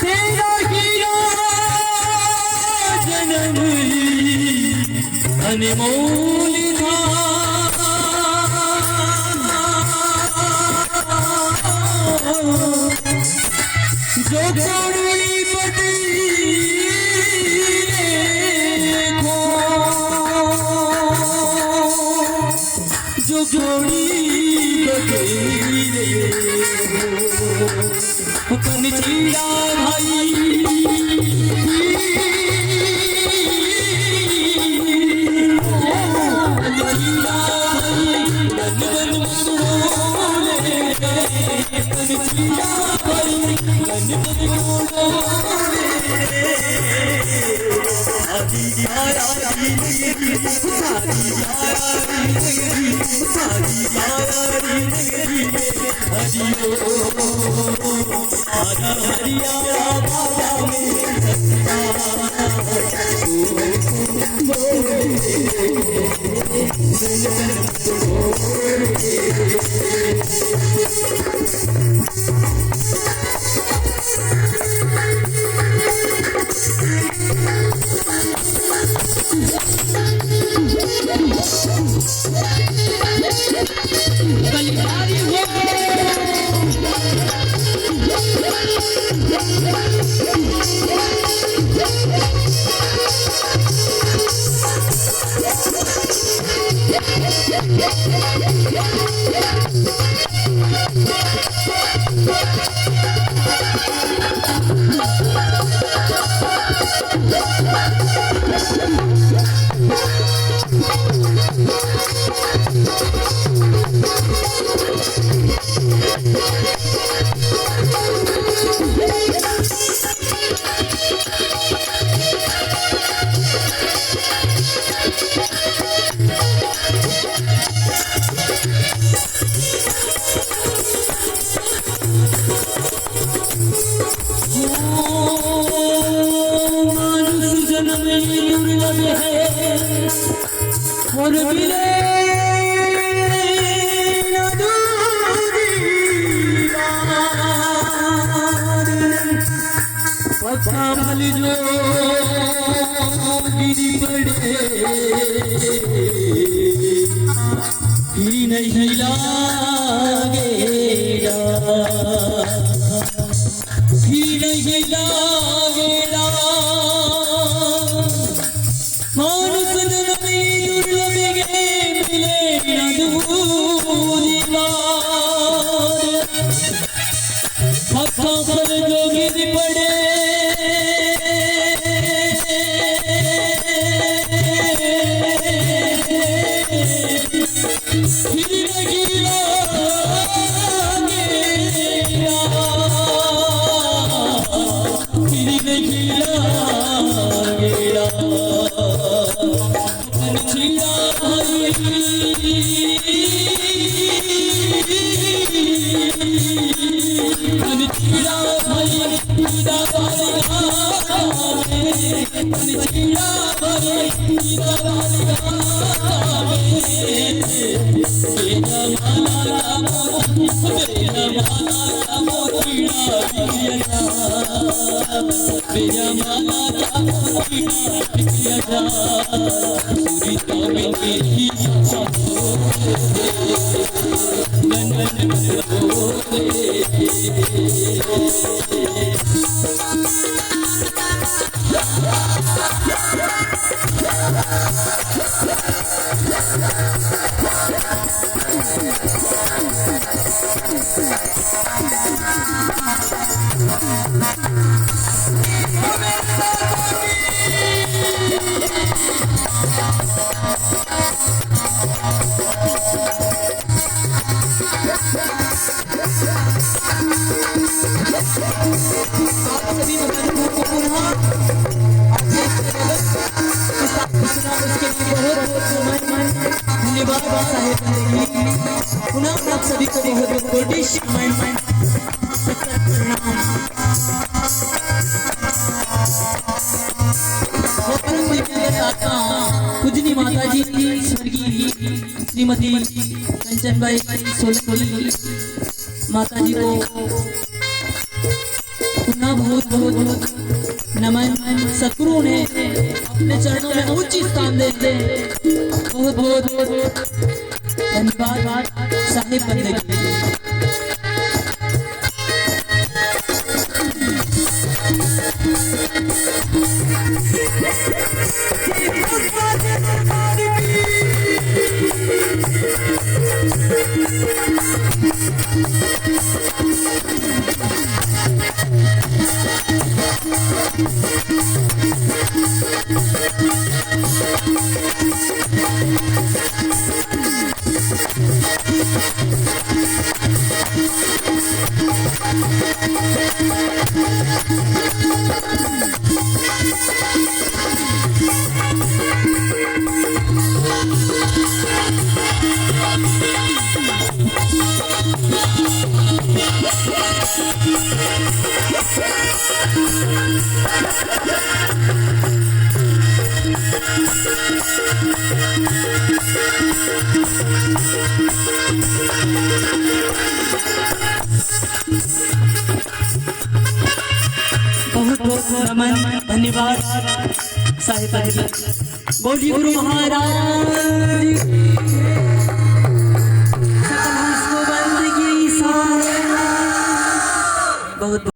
तेरा हीरा जन्म अनमोल था, जो जोड़ी बदी देखो, जो जोड़ी बदी देखो, कनचीड़ा भाई और मिले न दूरी बार, पक्का भल जो गिरी पड़े फिर नहीं लागेगा, फिर नहीं लागेगा। सभी को बहुत कोटि पूजनी माता जी स्वर्गीय श्रीमती कंचनबाई सोलंकी माता जी को पुनः बहुत बहुत नमन। सतगुरु ने अपने चरणों में उच्च स्थान दे बहुत बहुत धन्यवाद साहिब बंदे के लिए। बहुत बहुत नमन धन्यवाद साहिब। बोलिए गुरु महाराज।